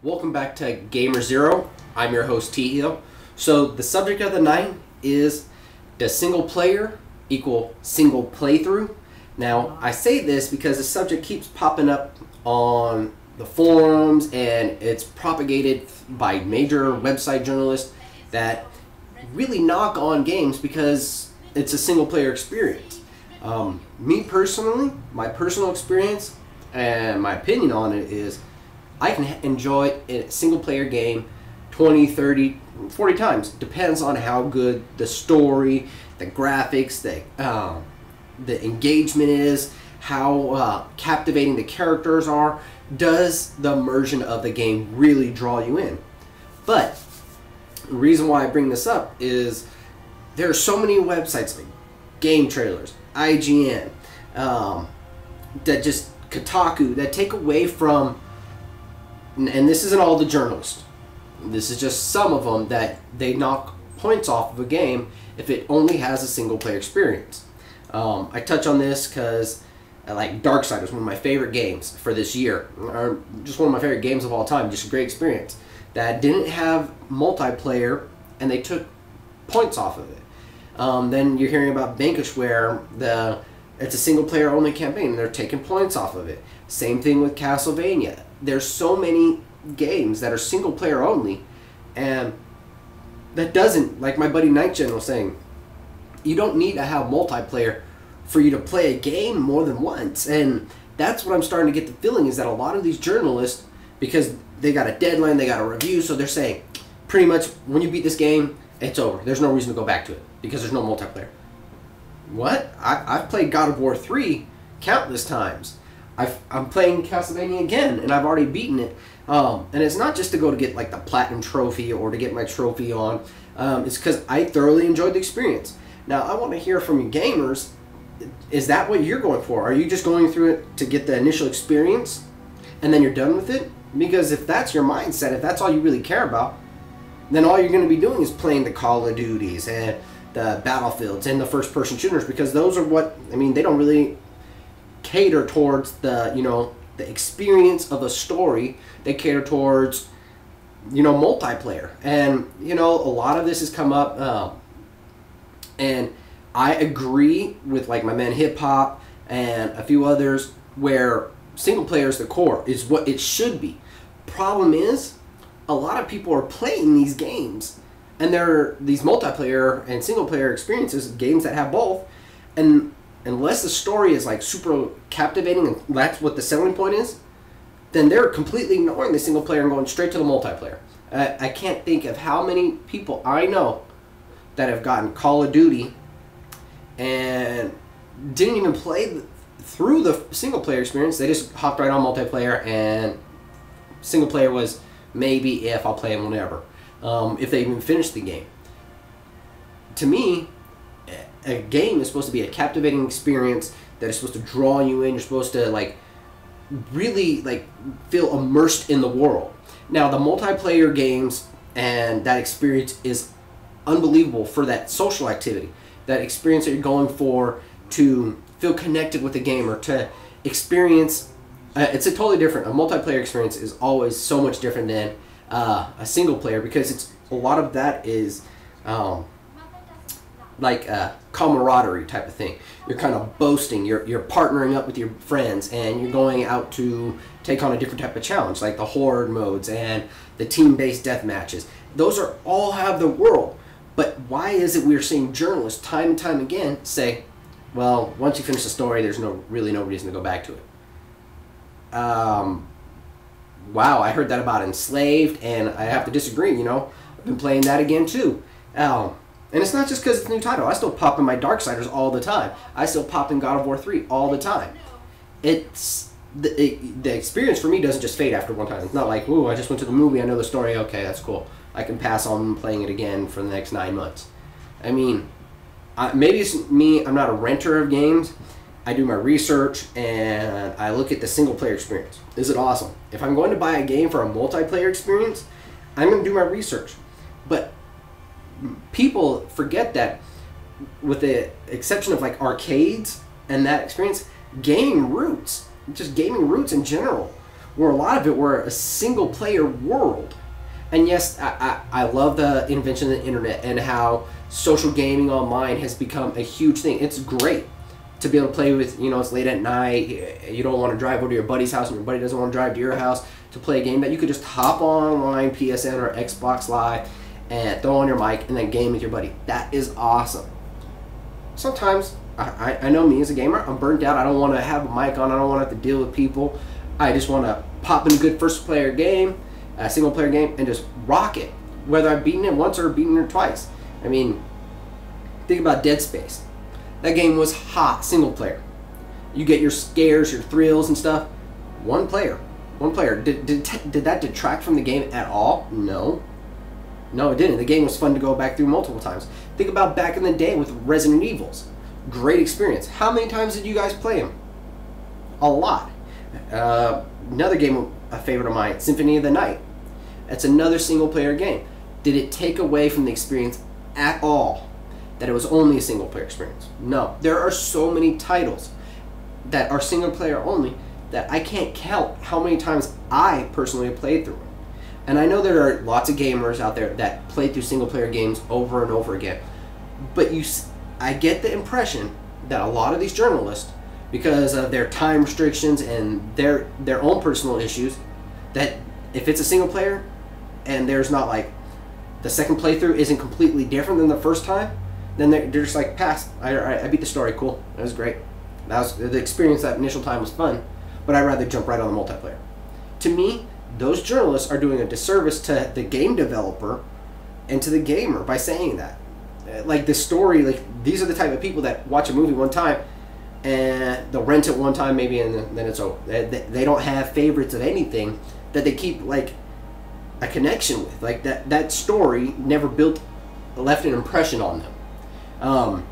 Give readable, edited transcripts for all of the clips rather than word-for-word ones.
Welcome back to Gamer-0. I'm your host, T-Heel. So the subject of the night is, does single player equal single playthrough? Now, I say this because the subject keeps popping up on the forums and it's propagated by major website journalists that really knock on games because it's a single player experience. Me personally, my personal experience and my opinion on it is I can enjoy a single player game 20, 30, 40 times. Depends on how good the story, the graphics, the engagement is, how captivating the characters are. Does the immersion of the game really draw you in? But the reason why I bring this up is there are so many websites like Game Trailers, IGN, that just Kotaku, that take away from, and this isn't all the journalists, this is just some of them, that they knock points off of a game if it only has a single player experience. I touch on this because like Darksiders, one of my favorite games for this year, or just one of my favorite games of all time, just a great experience, that didn't have multiplayer and they took points off of it. Then you're hearing about Vanquish where it's a single player only campaign and they're taking points off of it. Same thing with Castlevania. There's so many games that are single player only, and that doesn't, like my buddy Nightgen was saying, you don't need to have multiplayer for you to play a game more than once. And that's what I'm starting to get the feeling, is that a lot of these journalists, because they got a deadline, they got a review, so they're saying pretty much when you beat this game, it's over. There's no reason to go back to it because there's no multiplayer. What? I've played God of War 3 countless times. I'm playing Castlevania again, and I've already beaten it. And it's not just to go to get like the platinum trophy or to get my trophy on. It's because I thoroughly enjoyed the experience. Now, I want to hear from you gamers. Is that what you're going for? Are you just going through it to get the initial experience, and then you're done with it? Because if that's your mindset, if that's all you really care about, then all you're going to be doing is playing the Call of Duties and the Battlefields and the first-person shooters, because those are what, I mean, they don't really cater towards the, the experience of a story. They cater towards, multiplayer. And, a lot of this has come up, and I agree with like my man Hip Hop and a few others where single player is the core, is what it should be. Problem is, a lot of people are playing these games, and they're these multiplayer and single player experiences, games that have both, and unless the story is like super captivating and that's what the selling point is, then they're completely ignoring the single player and going straight to the multiplayer. I can't think of how many people I know that have gotten Call of Duty and didn't even play through the single player experience. They just hopped right on multiplayer, and single player was maybe if I'll play them whenever, if they even finish the game. To me, a game is supposed to be a captivating experience that is supposed to draw you in. You're supposed to really feel immersed in the world. Now, the multiplayer games and that experience is unbelievable for that social activity, that experience that you're going for to feel connected with the gamer, to experience. It's a totally different. A multiplayer experience is always so much different than a single player, because it's a lot of that is like a camaraderie type of thing. You're kind of boasting, you're partnering up with your friends, and you're going out to take on a different type of challenge, like the horde modes and the team-based death matches. Those are all have the world. But why is it we're seeing journalists time and time again say, well, once you finish the story, there's really no reason to go back to it? Wow, I heard that about Enslaved, and I have to disagree. I've been playing that again too. And it's not just because it's a new title. I still pop in my Darksiders all the time. I still pop in God of War 3 all the time. It's the experience for me doesn't just fade after one time. It's not like, ooh, I just went to the movie, I know the story, okay, that's cool. I can pass on playing it again for the next 9 months. I mean, maybe it's me, I'm not a renter of games. I do my research and I look at the single player experience. Is it awesome? If I'm going to buy a game for a multiplayer experience, I'm going to do my research. But people forget that, with the exception of like arcades and that experience, gaming roots in general where a lot of it were a single player world. And yes, I love the invention of the internet and how social gaming online has become a huge thing. It's great to be able to play with, you know, it's late at night, you don't want to drive over to your buddy's house and your buddy doesn't want to drive to your house to play a game, that you could just hop online, PSN or Xbox Live, and throw on your mic and then game with your buddy. That is awesome. Sometimes, I know me as a gamer, I'm burnt out, I don't want to have a mic on, I don't want to have to deal with people. I just want to pop in a good first player game, a single player game, and just rock it. Whether I've beaten it once or beaten it twice. I mean, think about Dead Space. That game was hot, single player. You get your scares, your thrills and stuff. One player. Did that detract from the game at all? No. No, it didn't. The game was fun to go back through multiple times. Think about back in the day with Resident Evils. Great experience. How many times did you guys play them? A lot. Another game, a favorite of mine, Symphony of the Night. That's another single player game. Did it take away from the experience at all that it was only a single player experience? No. There are so many titles that are single player only that I can't count how many times I personally have played through them. And I know there are lots of gamers out there that play through single player games over and over again. But I get the impression that a lot of these journalists, because of their time restrictions and their own personal issues, that if it's a single player and there's not like the second playthrough isn't completely different than the first time, then they're just like, pass. I beat the story, cool, that was great. That was the experience. That initial time was fun, but I'd rather jump right on the multiplayer. To me, those journalists are doing a disservice to the game developer and to the gamer by saying that. Like the story, like these are the type of people that watch a movie one time and they'll rent it one time maybe and then it's over. They don't have favorites of anything that they keep like a connection with. Like that story never left an impression on them.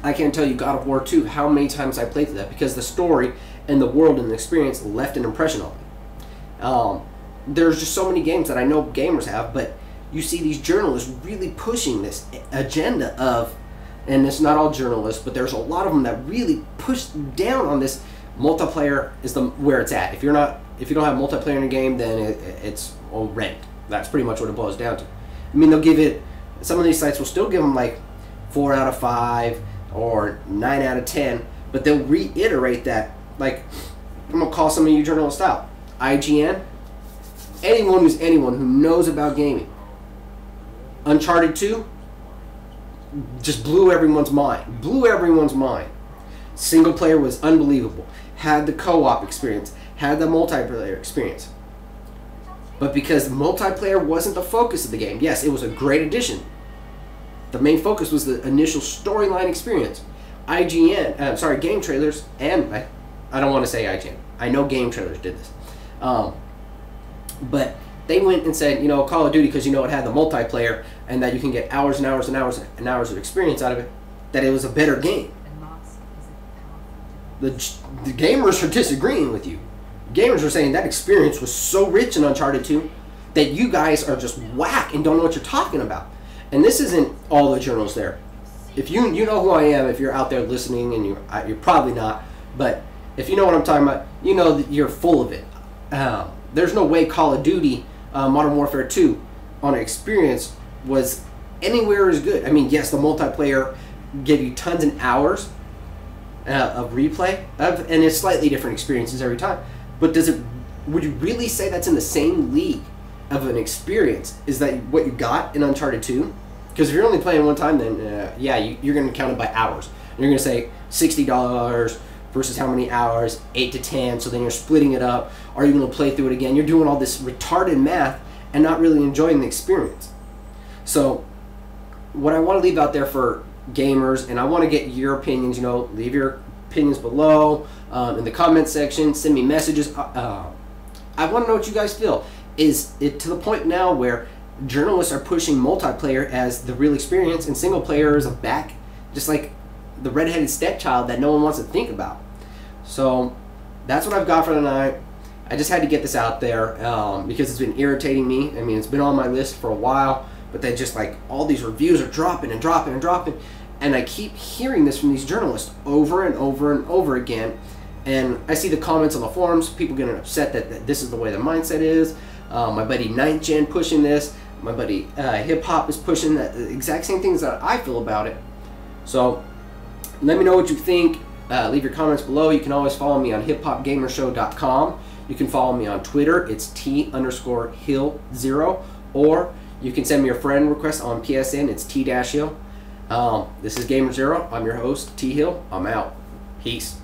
I can't tell you God of War 2 how many times I played through that because the story and the world and the experience left an impression on me. There's just so many games that I know gamers have, but you see these journalists really pushing this agenda of, and it's not all journalists, but there's a lot of them that really push down on this multiplayer is where it's at. If you don't have multiplayer in a game, then it's all rent. That's pretty much what it boils down to. I mean, they'll give it, some of these sites will still give them like 4 out of 5 or 9 out of 10, but they'll reiterate that. Like, I'm gonna call some of you journalists out. IGN, anyone who knows about gaming. Uncharted 2 just blew everyone's mind. Single player was unbelievable. Had the co-op experience, had the multiplayer experience. But because multiplayer wasn't the focus of the game, yes, it was a great addition. The main focus was the initial storyline experience. Game Trailers, and I don't want to say IGN. I know Game Trailers did this. But they went and said, you know, Call of Duty, because you know it had the multiplayer and that you can get hours and hours and hours and hours of experience out of it, that it was a better game. The gamers are disagreeing with you. Gamers are saying that experience was so rich in Uncharted 2 that you guys are just whack and don't know what you're talking about. And this isn't all the journals there. If you know who I am, if you're out there listening, and you're probably not, but if you know what I'm talking about, you know that you're full of it. There's no way Call of Duty Modern Warfare 2 on an experience was anywhere as good. I mean, yes, the multiplayer gave you tons of hours of replay, and it's slightly different experiences every time. But would you really say that's in the same league of an experience? Is that what you got in Uncharted 2? Because if you're only playing one time, then yeah, you're going to count it by hours. You're going to say $60 versus how many hours, 8 to 10, so then you're splitting it up. Are you going to play through it again? You're doing all this retarded math and not really enjoying the experience. So what I want to leave out there for gamers, and I want to get your opinions, you know, leave your opinions below in the comment section, send me messages. I want to know what you guys feel. Is it to the point now where journalists are pushing multiplayer as the real experience and single player is a back, just like the redheaded stepchild that no one wants to think about? So that's what I've got for tonight. I just had to get this out there because it's been irritating me. I mean, it's been on my list for a while, but then just like all these reviews are dropping and dropping and dropping, and I keep hearing this from these journalists over and over and over again, And I see the comments on the forums, people getting upset that this is the way the mindset is. My buddy 9th Gen pushing this. My buddy Hip Hop is pushing the exact same things that I feel about it. So let me know what you think. Leave your comments below. You can always follow me on hiphopgamershow.com. You can follow me on Twitter. It's T_Hill0. Or you can send me a friend request on PSN. It's T-Hill. This is Gamer0. I'm your host, T Hill. I'm out. Peace.